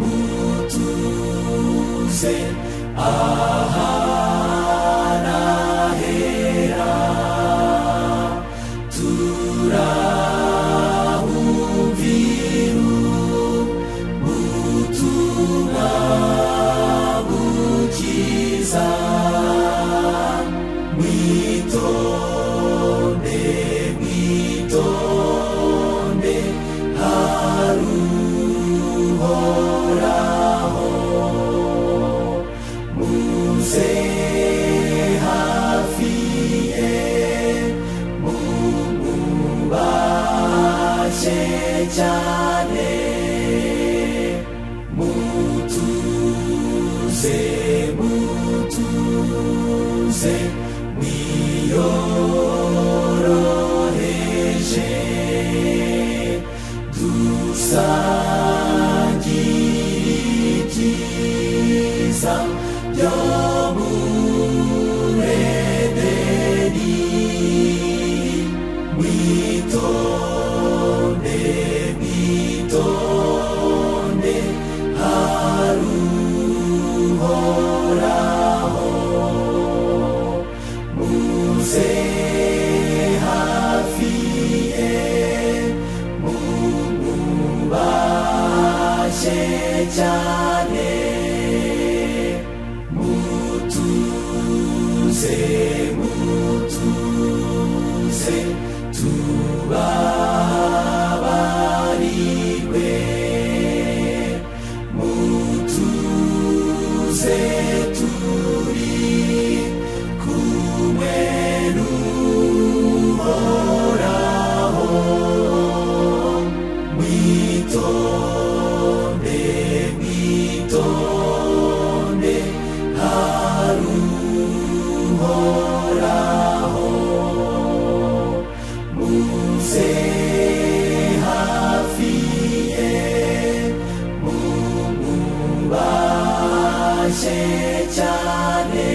mutuze ahanahera turahumviru butumwa bukiza mwitonde mwitonde haruhoraho muze hafi ye mumubashe cyane mutuze mutuze mwiyoroheje dusangire ibyiza byo muri Edeni mwitonde mwitonde haruhoraho muze hafi ye mumubashe cyane mutuze mutuze tubabarirwe mutuze turi kumwe n'uhoraho mwitonde mwitonde haruhoraho muze hafi ye mumubashe cyane